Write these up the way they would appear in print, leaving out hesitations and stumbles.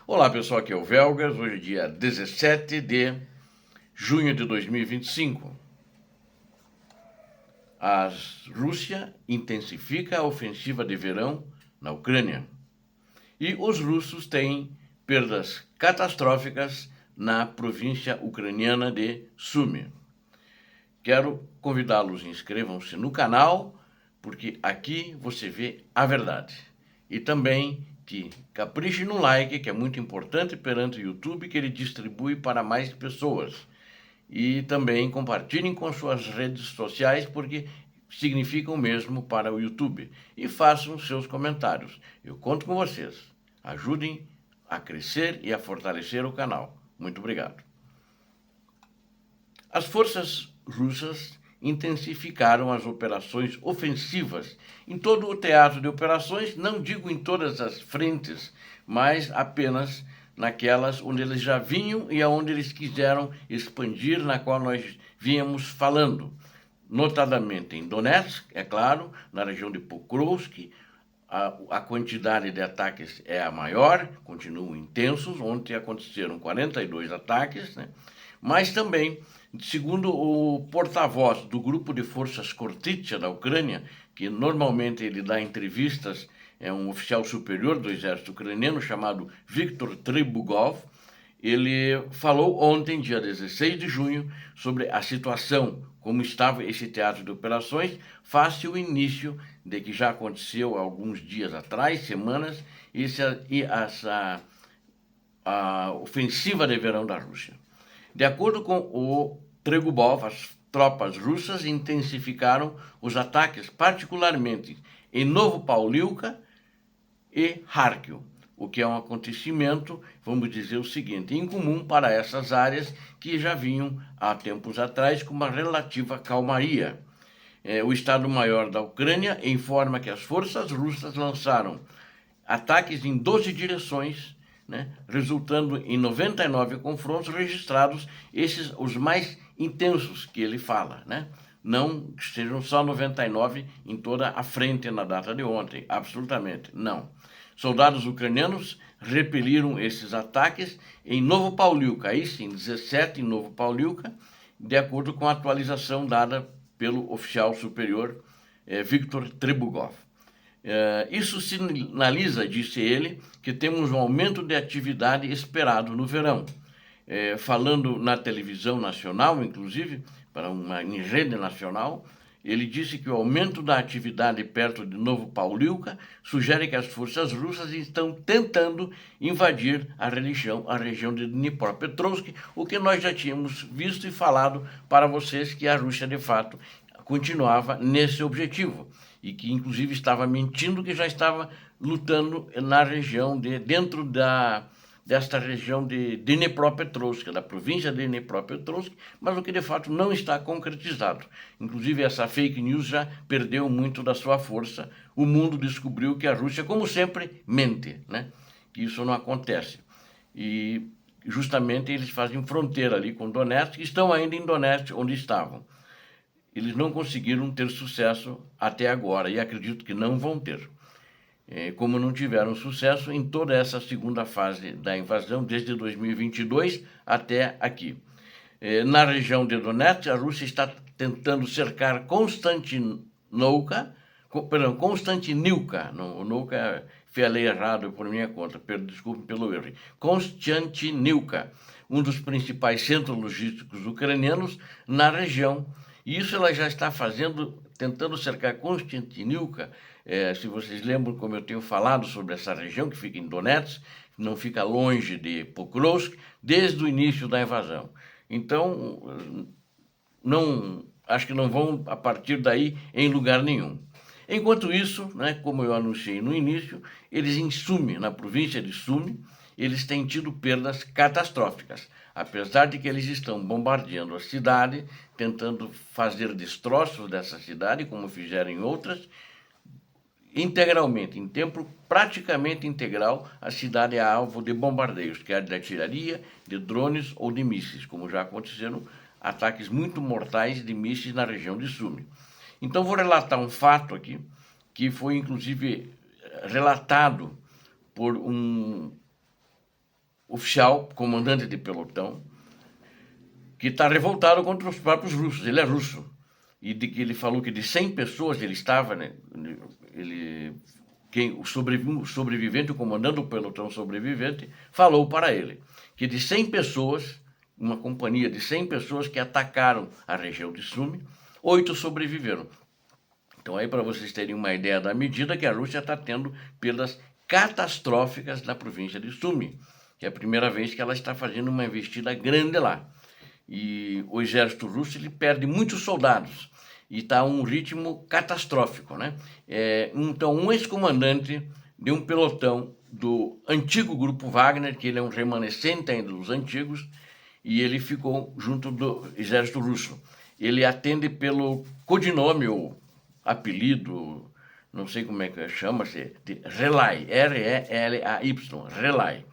Olá pessoal, aqui é o Velgas, hoje é dia 17 de junho de 2025. A Rússia intensifica a ofensiva de verão na Ucrânia e os russos têm perdas catastróficas na província ucraniana de Sumy. Quero convidá-los, inscrevam-se no canal, porque aqui você vê a verdade. E também que capriche no like, que é muito importante perante o YouTube, que ele distribui para mais pessoas. E também compartilhem com suas redes sociais, porque significa o mesmo para o YouTube. E façam seus comentários. Eu conto com vocês. Ajudem a crescer e a fortalecer o canal. Muito obrigado. As forças russas intensificaram as operações ofensivas em todo o teatro de operações, não digo em todas as frentes, mas apenas naquelas onde eles já vinham e aonde eles quiseram expandir, na qual nós vínhamos falando. Notadamente em Donetsk, é claro, na região de Pokrovsk, a quantidade de ataques é a maior, continuam intensos. Ontem aconteceram 42 ataques, né? Mas também, segundo o porta-voz do grupo de forças Khortytsia da Ucrânia, que normalmente ele dá entrevistas, é um oficial superior do exército ucraniano chamado Viktor Tribugov. Ele falou ontem, dia 16 de junho, sobre a situação, como estava esse teatro de operações, face o início de que já aconteceu há alguns dias atrás, semanas, essa a ofensiva de verão da Rússia. De acordo com o Tribugov, as tropas russas intensificaram os ataques, particularmente em Novopauliuka e Kharkiv, o que é um acontecimento, vamos dizer o seguinte, incomum para essas áreas que já vinham há tempos atrás com uma relativa calmaria. O Estado-Maior da Ucrânia informa que as forças russas lançaram ataques em 12 direções, né, resultando em 99 confrontos registrados, esses os mais intensos que ele fala, né? Não que sejam só 99 em toda a frente na data de ontem, absolutamente, não. Soldados ucranianos repeliram esses ataques em Novopauliuka, aí sim, 17 em Novopauliuka, de acordo com a atualização dada pelo oficial superior Viktor Tribugov. Isso sinaliza, disse ele, que temos um aumento de atividade esperado no verão. Falando na televisão nacional, inclusive, para em rede nacional, ele disse que o aumento da atividade perto de Novopauliuka sugere que as forças russas estão tentando invadir a região de Dnipropetrovsk, o que nós já tínhamos visto e falado para vocês que a Rússia, de fato, continuava nesse objetivo e que, inclusive, estava mentindo que já estava lutando na região dentro desta região de Dnipropetrovsk, da província de Dnipropetrovsk, mas o que de fato não está concretizado. Inclusive, essa fake news já perdeu muito da sua força. O mundo descobriu que a Rússia, como sempre, mente, né? Que isso não acontece. E justamente eles fazem fronteira ali com Donetsk, estão ainda em Donetsk, onde estavam. Eles não conseguiram ter sucesso até agora e acredito que não vão ter. Como não tiveram sucesso em toda essa segunda fase da invasão, desde 2022 até aqui. Na região de Donetsk, a Rússia está tentando cercar Konstantinivka, o Nouka falei errado por minha conta, desculpe pelo erro, Konstantinivka, um dos principais centros logísticos ucranianos na região. E isso ela já está fazendo, tentando cercar Konstantinivka. Se vocês lembram, como eu tenho falado sobre essa região, que fica em Donetsk, não fica longe de Pokrovsk, desde o início da invasão. Então, acho que não vão a partir daí em lugar nenhum. Enquanto isso, né, como eu anunciei no início, eles em Sumy, na província de Sumy, eles têm tido perdas catastróficas. Apesar de que eles estão bombardeando a cidade, tentando fazer destroços dessa cidade, como fizeram em outras, integralmente, em tempo praticamente integral, a cidade é alvo de bombardeios, quer de artilharia, de drones ou de mísseis, como já aconteceram ataques muito mortais de mísseis na região de Sumy. Então vou relatar um fato aqui, que foi inclusive relatado por um oficial, comandante de pelotão, que está revoltado contra os próprios russos. Ele é russo. E de que ele falou que de 100 pessoas ele estava, né, o sobrevivente, o comandante do pelotão sobrevivente, falou para ele que de 100 pessoas, uma companhia de 100 pessoas que atacaram a região de Sumi, 8 sobreviveram. Então aí para vocês terem uma ideia da medida que a Rússia está tendo perdas catastróficas na província de Sumi, que é a primeira vez que ela está fazendo uma investida grande lá. E o exército russo ele perde muitos soldados e está a um ritmo catastrófico, né? Então, um ex-comandante de um pelotão do antigo grupo Wagner, que ele é um remanescente ainda dos antigos, e ele ficou junto do exército russo. Ele atende pelo codinome ou apelido, não sei como é que chama-se, de Relay, R-E-L-A-Y, Relay.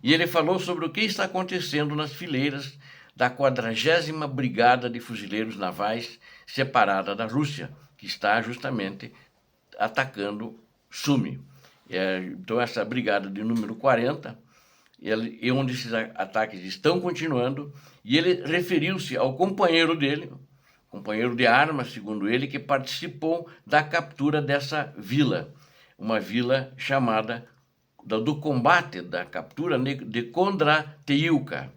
E ele falou sobre o que está acontecendo nas fileiras da 40ª Brigada de Fuzileiros Navais separada da Rússia, que está justamente atacando Sumi. Então, essa brigada de número 40, onde esses ataques estão continuando, e ele referiu-se ao companheiro dele, companheiro de armas, segundo ele, que participou da captura dessa vila, uma vila chamada, do combate da captura de Kondratyivka,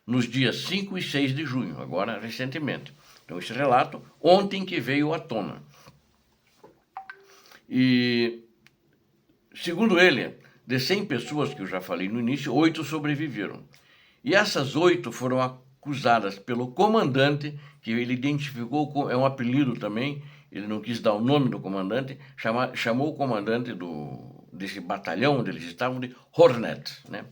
nos dias 5 e 6 de junho, agora recentemente. Então, esse relato, ontem que veio à tona. E, segundo ele, de 100 pessoas que eu já falei no início, 8 sobreviveram. E essas 8 foram acusadas pelo comandante, que ele identificou, é um apelido também, ele não quis dar o nome do comandante, chamou o comandante desse batalhão onde eles estavam de Hornet, né?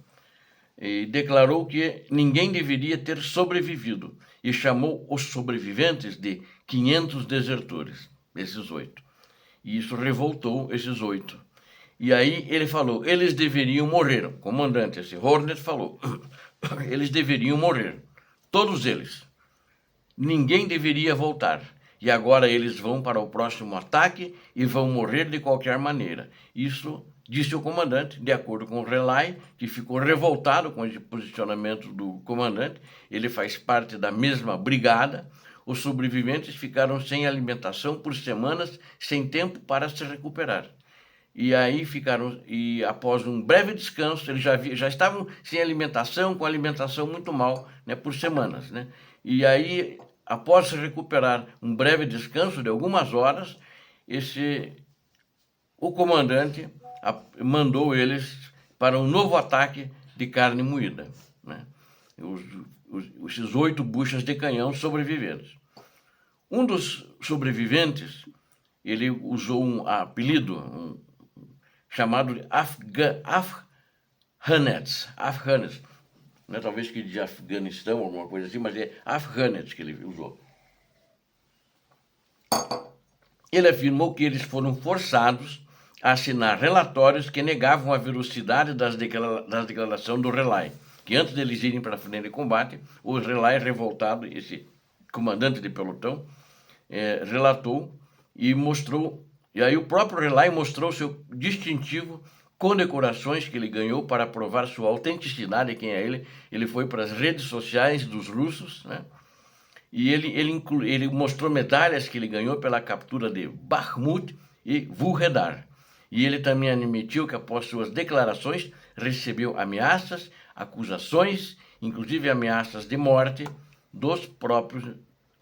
E declarou que ninguém deveria ter sobrevivido e chamou os sobreviventes de 500 desertores, esses 8. E isso revoltou esses 8. E aí ele falou, eles deveriam morrer. O comandante, esse Hornet, falou, eles deveriam morrer, todos eles. Ninguém deveria voltar. E agora eles vão para o próximo ataque e vão morrer de qualquer maneira. Isso disse o comandante, de acordo com o Relay, que ficou revoltado com esse posicionamento do comandante. Ele faz parte da mesma brigada. Os sobreviventes ficaram sem alimentação por semanas, sem tempo para se recuperar. E aí após um breve descanso, eles já estavam sem alimentação, com alimentação muito mal, né, por semanas, né? E aí, após se recuperar um breve descanso de algumas horas, o comandante mandou eles para um novo ataque de carne moída, né? Esses 8 buchas de canhão sobreviventes. Um dos sobreviventes, ele usou um apelido chamado de Afghanets, né? Talvez que de Afeganistão, alguma coisa assim, mas é Afghanets que ele usou. Ele afirmou que eles foram forçados a assinar relatórios que negavam a veracidade das declarações do Relay, que antes deles irem para a frente de combate, o Relay revoltado, esse comandante de pelotão, relatou e mostrou, e aí o próprio Relay mostrou seu distintivo condecorações que ele ganhou para provar sua autenticidade, quem é ele. Ele foi para as redes sociais dos russos, né? E ele mostrou medalhas que ele ganhou pela captura de Bakhmut e Vuhledar. E ele também admitiu que, após suas declarações, recebeu ameaças, acusações, inclusive ameaças de morte, dos próprios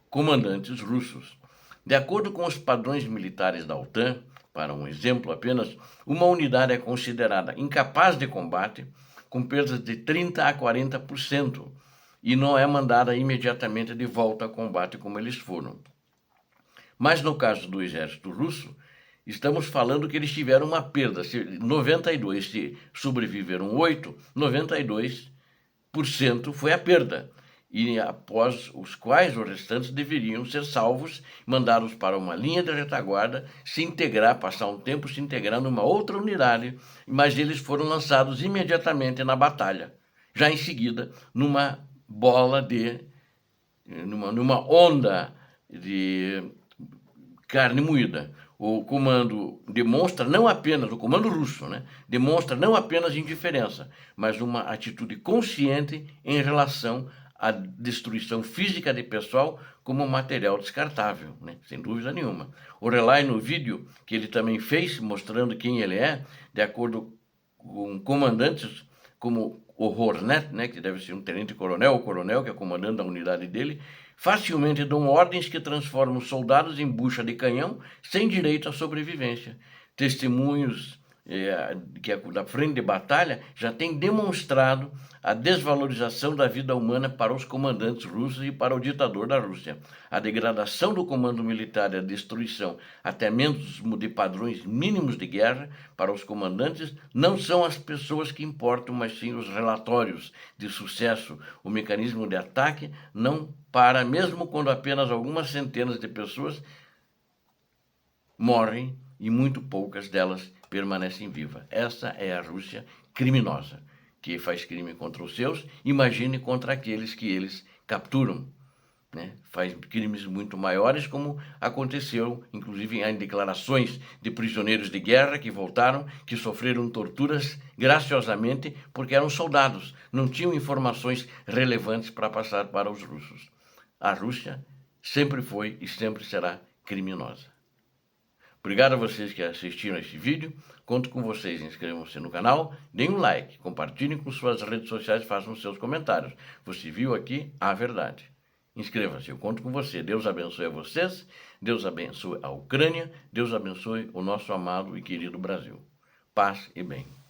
comandantes russos. De acordo com os padrões militares da OTAN, para um exemplo apenas, uma unidade é considerada incapaz de combate, com perdas de 30% a 40%, e não é mandada imediatamente de volta ao combate como eles foram. Mas no caso do exército russo, estamos falando que eles tiveram uma perda. 92, se sobreviveram 8, 92% foi a perda. E após os quais os restantes deveriam ser salvos, mandados para uma linha de retaguarda, se integrar, passar um tempo se integrar numa outra unidade, mas eles foram lançados imediatamente na batalha. Já em seguida, numa onda de carne moída. o comando demonstra não apenas, o comando russo, né, demonstra não apenas indiferença, mas uma atitude consciente em relação à destruição física de pessoal como material descartável, né, sem dúvida nenhuma. O Relay, no vídeo que ele também fez, mostrando quem ele é, de acordo com comandantes como o Hornet, né, que deve ser um tenente-coronel ou coronel, que é comandante da unidade dele, facilmente dão ordens que transformam soldados em bucha de canhão sem direito à sobrevivência. Testemunhos que é da frente de batalha já têm demonstrado a desvalorização da vida humana para os comandantes russos e para o ditador da Rússia. A degradação do comando militar e a destruição até mesmo de padrões mínimos de guerra para os comandantes não são as pessoas que importam, mas sim os relatórios de sucesso. O mecanismo de ataque não para, mesmo quando apenas algumas centenas de pessoas morrem e muito poucas delas permanecem vivas. Essa é a Rússia criminosa, que faz crime contra os seus, imagine contra aqueles que eles capturam. Né? Faz crimes muito maiores, como aconteceu, inclusive, em declarações de prisioneiros de guerra que voltaram, que sofreram torturas graciosamente porque eram soldados, não tinham informações relevantes para passar para os russos. A Rússia sempre foi e sempre será criminosa. Obrigado a vocês que assistiram a este vídeo. Conto com vocês. Inscrevam-se no canal, deem um like, compartilhem com suas redes sociais e façam seus comentários. Você viu aqui a verdade. Inscreva-se, eu conto com você. Deus abençoe a vocês, Deus abençoe a Ucrânia, Deus abençoe o nosso amado e querido Brasil. Paz e bem.